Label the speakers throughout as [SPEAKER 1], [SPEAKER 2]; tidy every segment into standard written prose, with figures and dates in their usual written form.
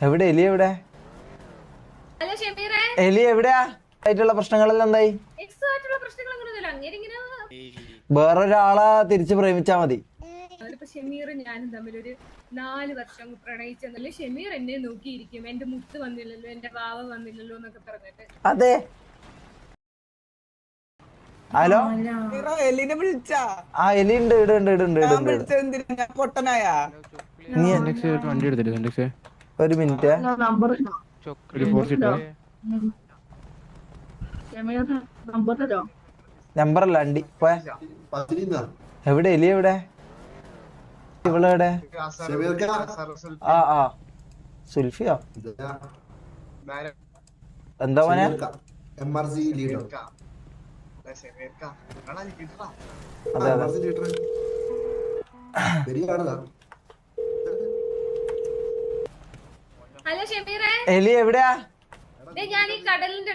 [SPEAKER 1] എവിടെ എലി എവിടെ? എലി എവിടെയാ? ആയിട്ടുള്ള പ്രശ്നങ്ങളെല്ലാം എന്തായി? വേറൊരാളെ തിരിച്ച് പ്രേമിച്ചാ മതി.
[SPEAKER 2] ഷെമീറും ഞാനും തമ്മിലൊരു 4 വർഷം പ്രണയിച്ചെന്നല്ലേ ഷെമീർ എന്നെ നോക്കിയിരിക്കും. എന്റെ മുത്ത് വന്നില്ലല്ലോ, എന്റെ വാവ വന്നില്ലല്ലോ എന്നൊക്കെ പറഞ്ഞിട്ട്.
[SPEAKER 1] അതെ. ഹലോ,
[SPEAKER 3] എലിനെ വിളിച്ചാ?
[SPEAKER 1] ആ എലി ഉണ്ട്.
[SPEAKER 3] പൊട്ടനായാ?
[SPEAKER 1] ഒരു മിനിറ്റ്. നമ്പറല്ല അണ്ടി. എവിടെ എലി എവിടെ? ഇവളെവിടെ? ആ സുൽഫിയോ? എന്താ മോനെ? എലി എവിടെയാ?
[SPEAKER 2] ഞാൻ ഈ കടലിന്റെ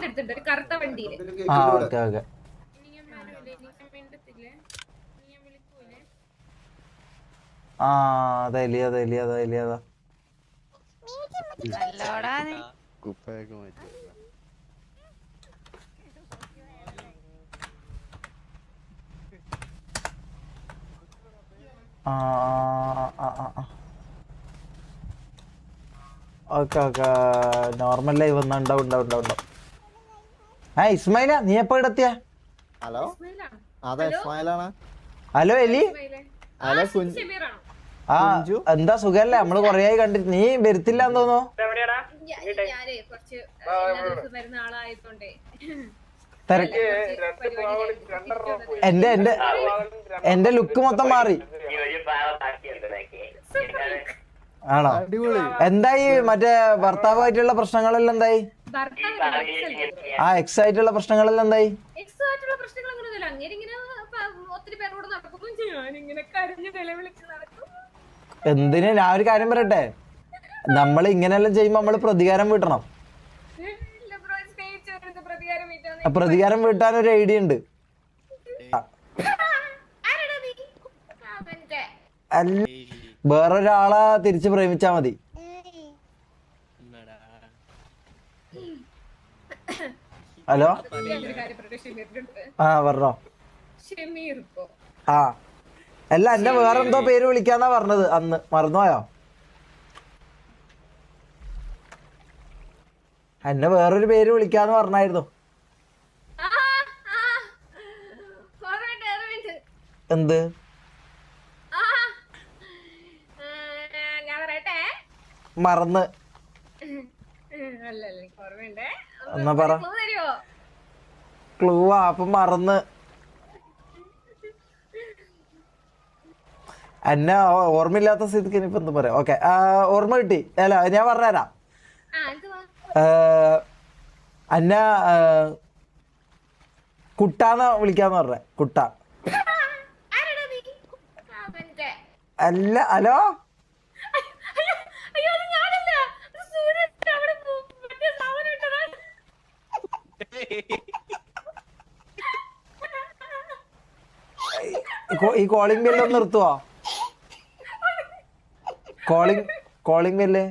[SPEAKER 2] അടുത്തുണ്ട് ഒരു കറുത്ത വണ്ടിയില്.
[SPEAKER 1] ഓക്കെ. അതാ എലി. ഓക്കെ നോർമൽ ലൈവ് ഉണ്ടാവും. ഇസ്മായില, നീ എപ്പോ ഇടത്തിയ?
[SPEAKER 4] ഹലോ, അതെ ഇസ്മായിലാണ്.
[SPEAKER 1] ഹലോ എലി. എന്താ സുഖല്ലേ? നമ്മള് കൊറേ ആയി കണ്ടിട്ട്. നീ വരുത്തില്ല എന്ന് തോന്നുന്നു. എന്റെ ലുക്ക് മൊത്തം മാറി. ആണോ? എന്തായി മറ്റേ ഭർത്താവുമായിട്ടുള്ള പ്രശ്നങ്ങളെല്ലാം എന്തായി? എക്സ് ആയിട്ടുള്ള പ്രശ്നങ്ങളെല്ലാം എന്തായി? എന്തിന്? ഞാൻ ഒരു കാര്യം പറയട്ടെ, നമ്മൾ ഇങ്ങനെയെല്ലാം ചെയ്യുമ്പോ നമ്മള് പ്രതികാരം വീട്ടണം. പ്രതികാരം വീട്ടാൻ ഒരു ഐഡിയ ഉണ്ട്. വേറൊരാളെ തിരിച്ച് പ്രേമിച്ചാ മതി. ഹലോ, പറഞ്ഞോ. അല്ല, എന്നെ വേറെന്തോ പേര് വിളിക്കാന്നാ പറഞ്ഞത് അന്ന്. മറന്നുപോയോ? എന്നെ വേറൊരു പേര് വിളിക്കാന്ന് പറഞ്ഞായിരുന്നു. എന്ത്? മറന്ന്. എന്നാ പറ. ക്ലൂ അപ്പൊ മറന്ന്. എന്നെ ഓർമ്മയില്ലാത്ത സ്ഥിതിക്ക് ഇനിയിപ്പോ എന്താ പറയാ. ഓക്കെ, ഓർമ്മ കിട്ടി. അല്ല, ഞാൻ പറഞ്ഞുതരാം. എന്നെ കുട്ടാന്ന് വിളിക്കാന്ന് പറഞ്ഞ. കുട്ട അല്ല. ഹലോ, ഈ കോളിംഗ് ബെല്ല് ഒന്ന് നിർത്തുവോ? കോളിംഗ് ബെല്ല്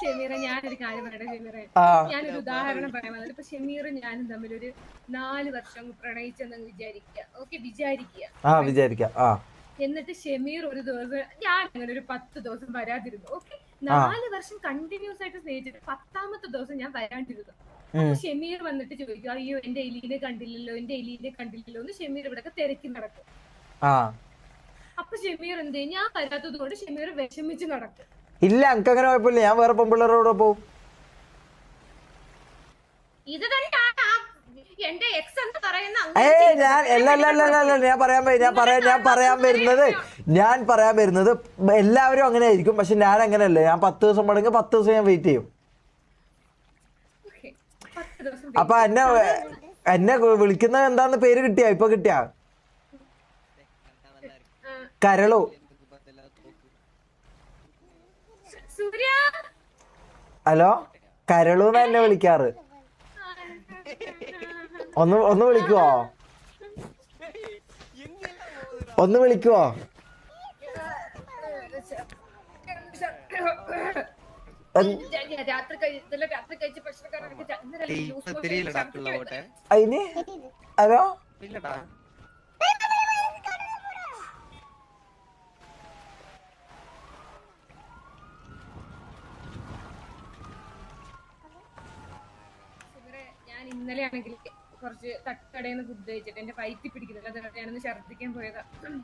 [SPEAKER 2] ഷെമീറ, ഞാനൊരു കാര്യം പറയട്ടെ ഷെമീറ. ഞാനൊരു ഉദാഹരണം പറയാൻ വന്നത്. ഇപ്പൊ ഷെമീറും ഞാനും തമ്മിലൊരു 4 വർഷം പ്രണയിച്ചെന്ന് വിചാരിക്കുക. എന്നിട്ട് ഷെമീർ ഒരു ദിവസം, ഞാൻ അങ്ങനെ ഒരു 10 ദിവസം വരാതിരുന്നു. ഓക്കെ, 4 വർഷം കണ്ടിന്യൂസ് ആയിട്ട് സ്നേഹിച്ചിട്ട് 10ാമത്തെ ദിവസം ഞാൻ വരാണ്ടിരുന്നു. അപ്പൊ ഷെമീർ വന്നിട്ട് ചോദിക്കും, അയ്യോ എന്റെ എലീനെ കണ്ടില്ലല്ലോ എന്ന് ഷെമീർ ഇവിടെ തിരക്കി നടക്കും. അപ്പൊ ഷെമീർ എന്ത് ചെയ്യും? ഞാൻ വരാത്തത് കൊണ്ട് ഷെമീർ വിഷമിച്ച് നടക്കും.
[SPEAKER 1] ഇല്ല, എനിക്ക് അങ്ങനെ കുഴപ്പമില്ല. ഞാൻ വേറെ പെൺപിള്ളേരോടെ പോവും.
[SPEAKER 2] ഇത് തന്നെയാണ് എന്റെ എക്സ് എന്ന് പറയുന്ന.
[SPEAKER 1] ഞാൻ പറയാൻ വരുന്നത് എല്ലാവരും അങ്ങനെ ആയിരിക്കും. പക്ഷെ ഞാൻ അങ്ങനെയല്ല. ഞാൻ 10 ദിവസം വേണമെങ്കിൽ 10 ദിവസം ഞാൻ വെയിറ്റ് ചെയ്യും. അപ്പൊ എന്നെ വിളിക്കുന്നത് എന്താന്ന് പേര് കിട്ടിയാ? ഇപ്പൊ കിട്ടിയാ? കരളു. ഹലോ, കരളൂന്ന് എന്നെ വിളിക്കാറ്. ഒന്ന് വിളിക്കുവോ? ഒന്ന് വിളിക്കുവോ?
[SPEAKER 2] രാത്രി കഴിച്ച ഭക്ഷണക്കാരൻ
[SPEAKER 1] അതിന് ഹലോ
[SPEAKER 2] ഞാൻ ഇന്നലെ ആണെങ്കിൽ കുറച്ച് തട്ടുകടയിൽ നിന്ന് ഫുഡ് കഴിച്ചിട്ട് എന്റെ വയറ്റിൽ പിടിക്കുന്നില്ല, അതുകൊണ്ട് ഞാനൊന്ന് ഛർദ്ദിക്കാൻ പോയതാ.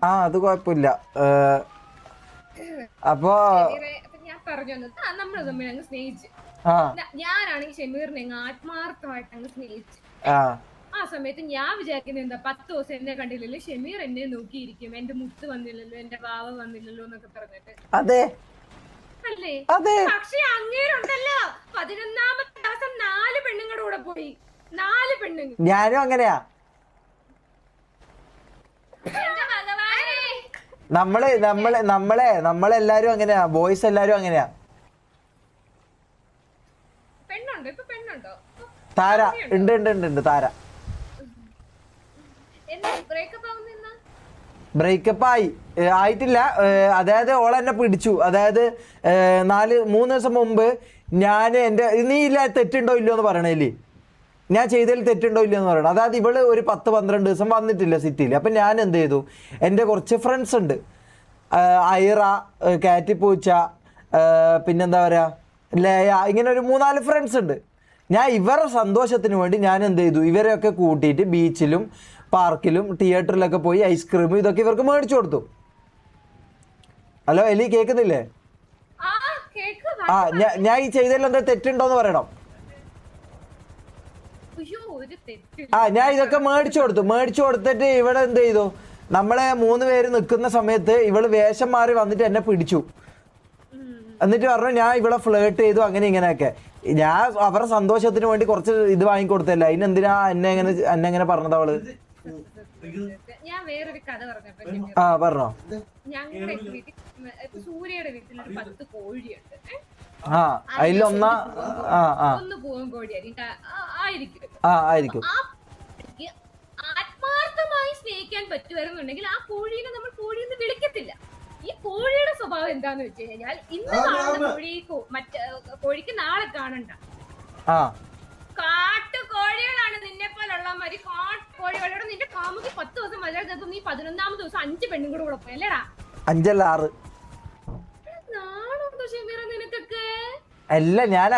[SPEAKER 1] ആ അത് കുഴപ്പമില്ല. അപ്പൊ
[SPEAKER 2] ഞാൻ പറഞ്ഞു വന്നത് നമ്മള് തമ്മിൽ അങ്ങ് സ്നേഹിച്ച്.
[SPEAKER 1] ആ
[SPEAKER 2] ഞാനാണെങ്കിൽ ഷെമീറിനെ അങ്ങ് ആത്മാർത്ഥമായിട്ട് അങ്ങ് സ്നേഹിച്ചു. ആ സമയത്ത് ഞാൻ വിചാരിക്കുന്നത് എന്താ, 10 ദിവസം എന്നെ കണ്ടില്ലല്ലോ, ഷെമീർ എന്നെ നോക്കിയിരിക്കും, എന്റെ മുത്ത് വന്നില്ലല്ലോ, എന്റെ വാവ വന്നില്ലല്ലോ എന്നൊക്കെ പറഞ്ഞിട്ട്.
[SPEAKER 1] അതെ
[SPEAKER 2] അല്ലേ?
[SPEAKER 1] അതെ.
[SPEAKER 2] പക്ഷെ അങ്ങേരുണ്ടല്ലോ 11ാമത്തെ ദിവസം 4 പെണ്ണുങ്ങളുടെ കൂടെ പോയി. 4 പെണ്ണുങ്ങൾ.
[SPEAKER 1] ഞാനും അങ്ങനെയാ. നമ്മളെല്ലാരും അങ്ങനെയാ, ബോയ്സ് എല്ലാരും അങ്ങനെയാ.
[SPEAKER 2] പെണ്ണുണ്ടോ? ഇപ്പൊ പെണ്ണുണ്ടോ?
[SPEAKER 1] താര ഉണ്ട് താര. ബ്രേക്കപ്പ് ആയിട്ടില്ല. അതായത് ഓളെന്നെ പിടിച്ചു. അതായത് 3 ദിവസം മുമ്പ് ഞാൻ എൻ്റെ നീ ഇല്ല തെറ്റുണ്ടോ ഇല്ലയോ എന്ന് പറയണേല്, ഞാൻ ചെയ്തതിൽ തെറ്റുണ്ടോ ഇല്ലയോ എന്ന് പറയണം. അതായത് ഇവള് ഒരു 10-12 ദിവസം വന്നിട്ടില്ല സിറ്റിയിൽ. അപ്പം ഞാൻ എന്ത് ചെയ്തു, എൻ്റെ കുറച്ച് ഫ്രണ്ട്സ് ഉണ്ട്, ഐറ, കാറ്റിപ്പൂച്ച, പിന്നെന്താ പറയുക ലയ, ഇങ്ങനെ ഒരു 3-4 ഫ്രണ്ട്സ് ഉണ്ട്. ഞാൻ ഇവരുടെ സന്തോഷത്തിന് വേണ്ടി ഞാൻ എന്ത് ചെയ്തു, ഇവരെയൊക്കെ കൂട്ടിയിട്ട് ബീച്ചിലും പാർക്കിലും തിയേറ്ററിലൊക്കെ പോയി ഐസ്ക്രീമും ഇതൊക്കെ ഇവർക്ക് മേടിച്ചു കൊടുത്തു. ഹലോ എലി കേൾക്കുന്നില്ലേ? ആ ഞാൻ ഈ ചെയ്തതിൽ എന്താ തെറ്റുണ്ടോന്ന് പറയണം. ആ ഞാൻ ഇതൊക്കെ മേടിച്ചു കൊടുത്തിട്ട് ഇവിടെ എന്ത് ചെയ്തു, നമ്മളെ 3 പേര് നിൽക്കുന്ന സമയത്ത് ഇവള് വേഷം മാറി വന്നിട്ട് എന്നെ പിടിച്ചു. എന്നിട്ട് പറഞ്ഞു ഞാൻ ഇവളെ ഫ്ലേർട്ട് ചെയ്തു, അങ്ങനെ ഇങ്ങനെയൊക്കെ. ഞാൻ അവരുടെ സന്തോഷത്തിന് വേണ്ടി കുറച്ച് ഇത് വാങ്ങിക്കൊടുത്തല്ല, അതിനെന്തിനാ എന്നെ എങ്ങനെ പറഞ്ഞത് അവള്?
[SPEAKER 2] ഞാൻ വേറൊരു കഥ പറഞ്ഞപ്പോ
[SPEAKER 1] ആ പറഞ്ഞോ.
[SPEAKER 2] ഞങ്ങളുടെ വീട്ടിൽ സൂര്യയുടെ വീട്ടിൽ ഒരു 10 കോഴിയുണ്ട്.
[SPEAKER 1] ആ അതിലൊന്നാ
[SPEAKER 2] ഒന്ന് പൂവൻ കോഴിയായിരിക്കും. ആത്മാർത്ഥമായി സ്നേഹിക്കാൻ പറ്റുമായിരുന്നുണ്ടെങ്കിൽ ആ കോഴീനെ നമ്മൾ കോഴിന്ന് വിളിക്കത്തില്ല. ഈ കോഴിയുടെ സ്വഭാവം എന്താന്ന് വെച്ച് കഴിഞ്ഞാൽ, ഇന്ന് കാണുന്ന കോഴിക്ക് നാളെ കാണണ്ട. കാട്ടുകോഴികളാണ് നിന്നെ പോലുള്ള മാതിരി കാട്ടുകോഴികളോട് നിന്റെ കാമുക്ക് 10 ദിവസം വരാതെ നീ 11ാമത്തെ ദിവസം 5 പെണ്ണും കൂടെ പോയി അല്ലേടാ?
[SPEAKER 1] 5 അല്ല 6.
[SPEAKER 2] നാണുണ്ടോ ഷെമീറ നിനക്കൊക്കെ?
[SPEAKER 1] അല്ല ഞാൻ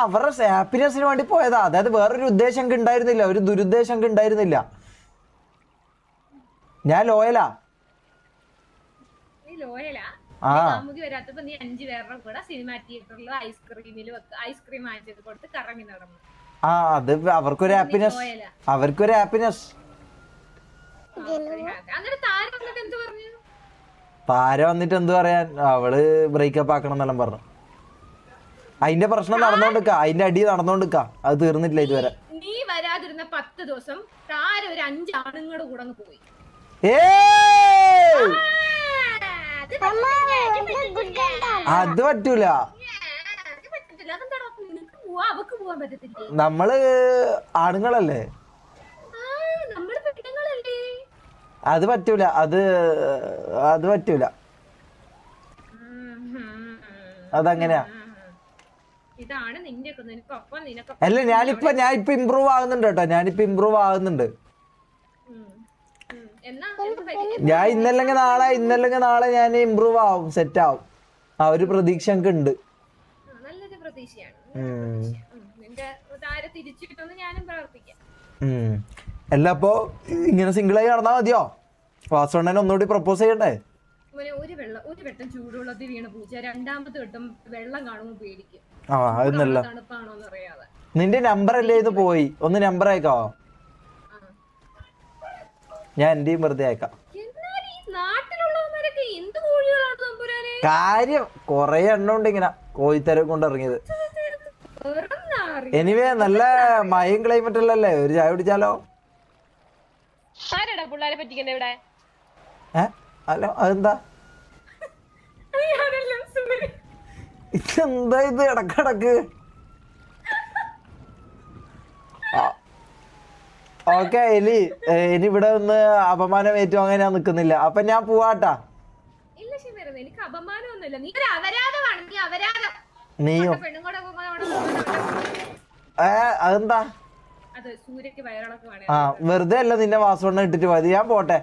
[SPEAKER 1] അവരുടെ ഹാപ്പിനെസ്സിന് വേണ്ടി പോയതാ. അതായത് വേറൊരു ഉദ്ദേശം ഉണ്ടായിരുന്നില്ല, ഒരു ദുരുദ്ദേശം ഉണ്ടായിരുന്നില്ല. ഞാൻ ലോയലാ.
[SPEAKER 2] കാമുകി വരാത്തപ്പോ നീ 5 പേരുടെ കൂടെ സിനിമാ തിയേറ്ററിലും ഐസ്ക്രീം വാങ്ങിച്ചത് കൊടുത്ത് കറങ്ങി നടന്നു.
[SPEAKER 1] അത് അവർക്കൊരു ഹാപ്പിനെസ്. താര വന്നിട്ട് എന്ത് പറയാൻ, അവള് ബ്രേക്കപ്പ് ആക്കണം എന്നെല്ലാം പറഞ്ഞു. അതിന്റെ പ്രശ്നം നടന്നോണ്ടിരിക്ക, അതിന്റെ അടി നടന്നോണ്ടിരിക്ക, അത് തീർന്നിട്ടില്ല ഇതുവരെ.
[SPEAKER 2] നീ വരാതിരുന്ന 10 ദിവസം താര ഒരു 5 ആണുങ്ങളുടെ കൂടെ പോയി.
[SPEAKER 1] അത് പറ്റൂല. നമ്മള് ആണുങ്ങളല്ലേ, അത് പറ്റൂല. അത് പറ്റൂല, അതങ്ങനെയാ. അല്ല ഞാനിപ്പോ ഇമ്പ്രൂവ് ആകുന്നുണ്ട് കേട്ടോ, ഇമ്പ്രൂവ് ആകുന്നുണ്ട്. ഞാൻ ഇന്നല്ലെങ്കിൽ നാളെ ഞാൻ ഇമ്പ്രൂവ് ആവും, സെറ്റ് ആവും. ആ ഒരു പ്രതീക്ഷ എനിക്ക് ഉണ്ട്. അല്ല അപ്പൊ ഇങ്ങനെ സിംഗിളായി നടന്നാ മതിയോ? വാസവണ്ണനെ ഒന്നുകൂടി പ്രപ്പോസ് ചെയ്യണ്ടേ?
[SPEAKER 2] ഒരു വട്ടം ചൂടുവെള്ളത്തിൽ വീണ പൂച്ച 2ാമത്തെ വട്ടം വെള്ളം കാണുമ്പോ പേടിക്കും. തണുപ്പാണോന്ന് അറിയാതെ.
[SPEAKER 1] നിന്റെ നമ്പർ അല്ലേ ഇത് പോയി, ഒന്ന് നമ്പർ അയക്കാവോ? ഞാൻ എന്റെയും വെറുതെ അയക്കാം. കാര്യം കൊറേ എണ്ണം ഉണ്ട് ഇങ്ങനെ കോഴിത്തരം കൊണ്ട് ഇറങ്ങിയത്. എനിവേ നല്ല മയം ക്ലൈമറ്റ് അല്ലല്ലേ, ഒരു ചായ കുടിച്ചാലോ? ഹലോ അതെന്താ ഇതെന്താ ഇത് ഇടക്കിടക്ക്? ഓക്കെ എലി ഇനി ഇവിടെ ഒന്ന് അപമാനം ഏറ്റുവാങ്ങാൻ ഞാൻ നിക്കുന്നില്ല. അപ്പൊ ഞാൻ പോവാട്ടാ.
[SPEAKER 2] ഇല്ല ഷമീർ, എനിക്ക് അപമാനമൊന്നുമില്ല. നീ ഒരു അപരാധമാണ്. നീ അപരാധം.
[SPEAKER 1] നീയോ?
[SPEAKER 2] പെണ്ണുകൂടെ
[SPEAKER 1] അതെന്താ?
[SPEAKER 2] അത് സൂര്യക്ക് വയറിളക്കമാണ്.
[SPEAKER 1] വെറുതെ അല്ല നിന്നെ വാസവണ്ണ ഇട്ടിട്ട് പോയത്. ഞാൻ പോട്ടെ.